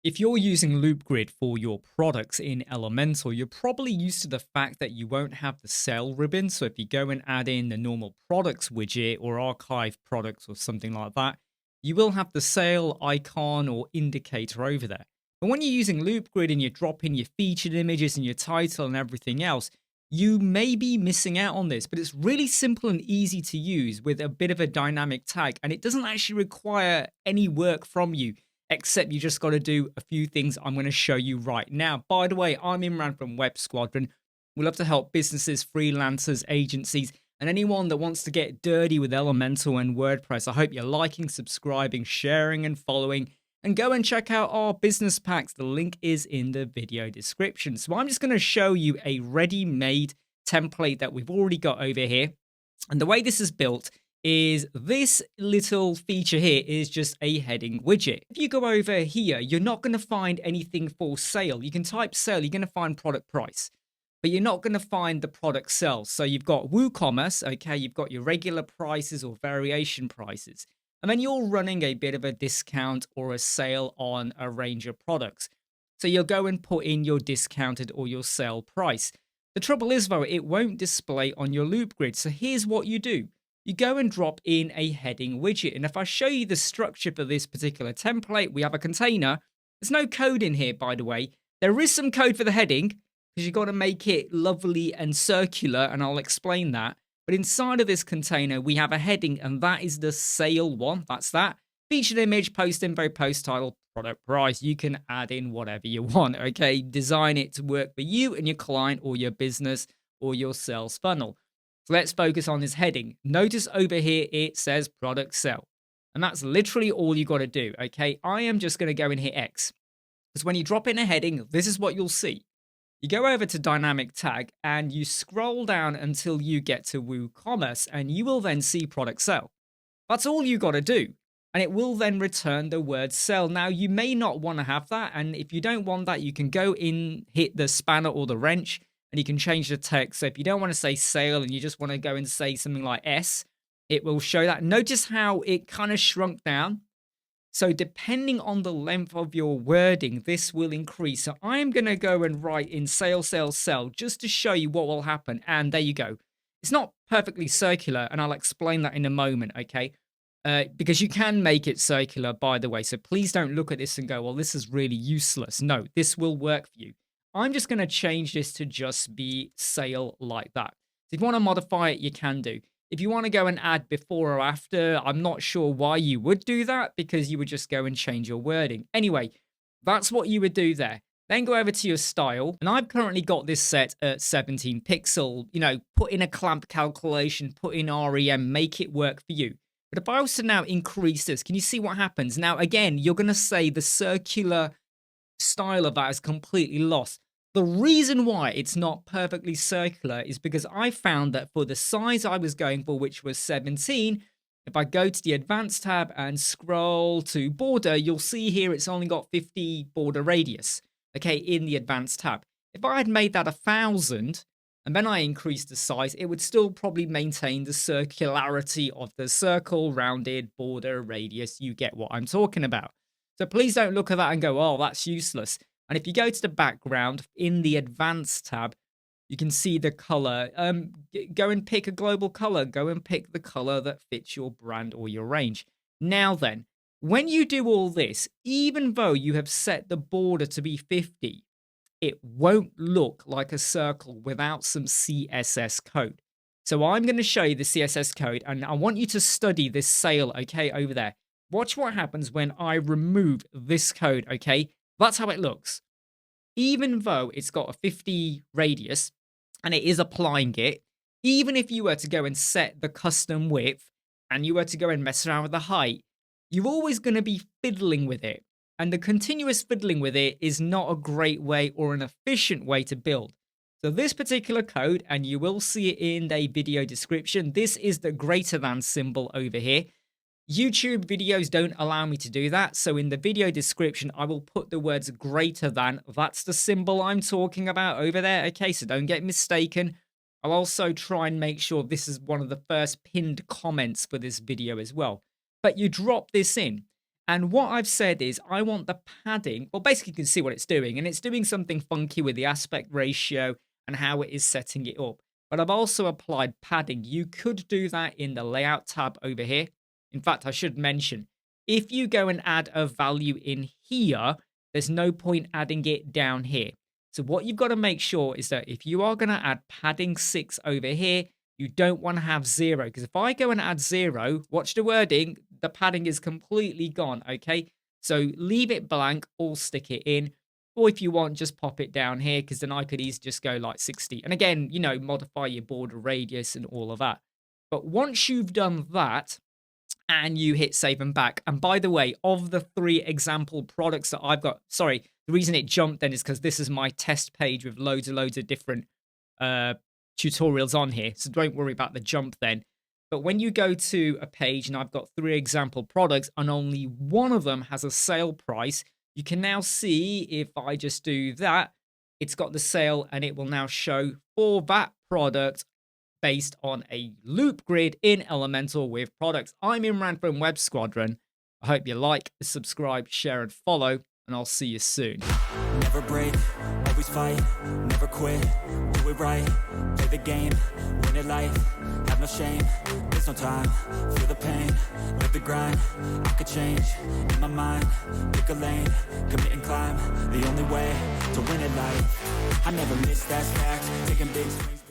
If you're using Loop Grid for your products in Elementor, you're probably used to the fact that you won't have the sale ribbon. So if you go and add in the normal products widget or archive products or something like that, you will have the sale icon or indicator over there. But when you're using Loop Grid and you're dropping your featured images and your title and everything else, you may be missing out on this, but it's really simple and easy to use with a bit of a dynamic tag, and it doesn't actually require any work from you except you just got to do a few things I'm going to show you right now. By the way, I'm Imran from Web Squadron. We love to help businesses, freelancers, agencies, and anyone that wants to get dirty with Elementor and WordPress. I hope you're liking, subscribing, sharing, and following. And go and check out our business packs. The link is in the video description. So I'm just going to show you a ready-made template that we've already got over here. And the way this is built is this little feature here is just a heading widget. If you go over here, you're not going to find anything for sale. You can type sale, you're going to find product price, but you're not going to find the product sales. So you've got WooCommerce, okay, you've got your regular prices or variation prices, and then you're running a bit of a discount or a sale on a range of products. So you'll go and put in your discounted or your sale price. The trouble is, though, it won't display on your loop grid. So here's what you do. You go and drop in a heading widget. And if I show you the structure for this particular template, we have a container. There's no code in here, by the way. There is some code for the heading because you've got to make it lovely and circular, and I'll explain that. But inside of this container, we have a heading, and that is the sale one. That's that. Featured image, post info, post title, product price. You can add in whatever you want, okay? Design it to work for you and your client or your business or your sales funnel. So let's focus on this heading. Notice over here, it says product sell. And that's literally all you got to do, okay? I am just going to go and hit X. Because when you drop in a heading, this is what you'll see. You go over to dynamic tag and you scroll down until you get to WooCommerce, and you will then see product sell. That's all you got to do. And it will then return the word sell. Now, you may not want to have that. And if you don't want that, you can go in, hit the spanner or the wrench, and you can change the text. So if you don't want to say sale and you just want to go and say something like S, it will show that. Notice how it kind of shrunk down. So depending on the length of your wording, this will increase. So I'm going to go and write in sale, sale, sell, just to show you what will happen. And there you go. It's not perfectly circular, and I'll explain that in a moment, okay? Because you can make it circular, by the way. So please don't look at this and go, well, this is really useless. No, this will work for you. I'm just going to change this to just be sale like that. So if you want to modify it, you can do. If you want to go and add before or after, I'm not sure why you would do that, because you would just go and change your wording. Anyway, that's what you would do there. Then go over to your style. And I've currently got this set at 17 pixel. You know, put in a clamp calculation, put in REM, make it work for you. But if I was to now increase this, can you see what happens? Now, again, you're going to say the circular style of that is completely lost. The reason why it's not perfectly circular is because I found that for the size I was going for, which was 17, if I go to the advanced tab and scroll to border, you'll see here it's only got 50 border radius, okay, in the advanced tab. If I had made that 1,000 and then I increased the size, it would still probably maintain the circularity of the circle, rounded border radius. You get what I'm talking about. So please don't look at that and go, oh, that's useless. And if you go to the background in the advanced tab, you can see the color. Go and pick a global color. Go and pick the color that fits your brand or your range. Now then, when you do all this, even though you have set the border to be 50, it won't look like a circle without some CSS code. So I'm going to show you the CSS code, and I want you to study this sale, okay, over there. Watch what happens when I remove this code, okay? That's how it looks. Even though it's got a 50 radius and it is applying it, even if you were to go and set the custom width and you were to go and mess around with the height, you're always going to be fiddling with it. And the continuous fiddling with it is not a great way or an efficient way to build. So this particular code, and you will see it in the video description, this is the greater than symbol over here. YouTube videos don't allow me to do that. So in the video description, I will put the words greater than. That's the symbol I'm talking about over there. Okay, so don't get mistaken. I'll also try and make sure this is one of the first pinned comments for this video as well. But you drop this in. And what I've said is I want the padding, well, basically you can see what it's doing, and it's doing something funky with the aspect ratio and how it is setting it up. But I've also applied padding. You could do that in the layout tab over here. In fact, I should mention, if you go and add a value in here, there's no point adding it down here. So what you've got to make sure is that if you are going to add padding 6 over here, you don't want to have 0, because if I go and add 0, watch the wording, the padding is completely gone, okay? So leave it blank or stick it in. Or if you want, just pop it down here, because then I could easily just go like 60. And again, you know, modify your border radius and all of that. But once you've done that, and you hit save and back. And by the way, of the 3 example products that I've got, sorry, the reason it jumped then is because this is my test page with loads of different tutorials on here. So don't worry about the jump then. But when you go to a page and I've got 3 example products and only one of them has a sale price, you can now see if I just do that, it's got the sale and it will now show for that product based on a loop grid in Elementor with products. I'm Imran from Web Squadron. I hope you like, subscribe, share, and follow, and I'll see you soon. Never break, always fight, never quit, do it right, play the game, win it life, have no shame, there's no time, feel the pain, live the grind, I could change, in my mind, pick a lane, commit and climb, the only way to win it life, I never miss, that's fact, taking big swings.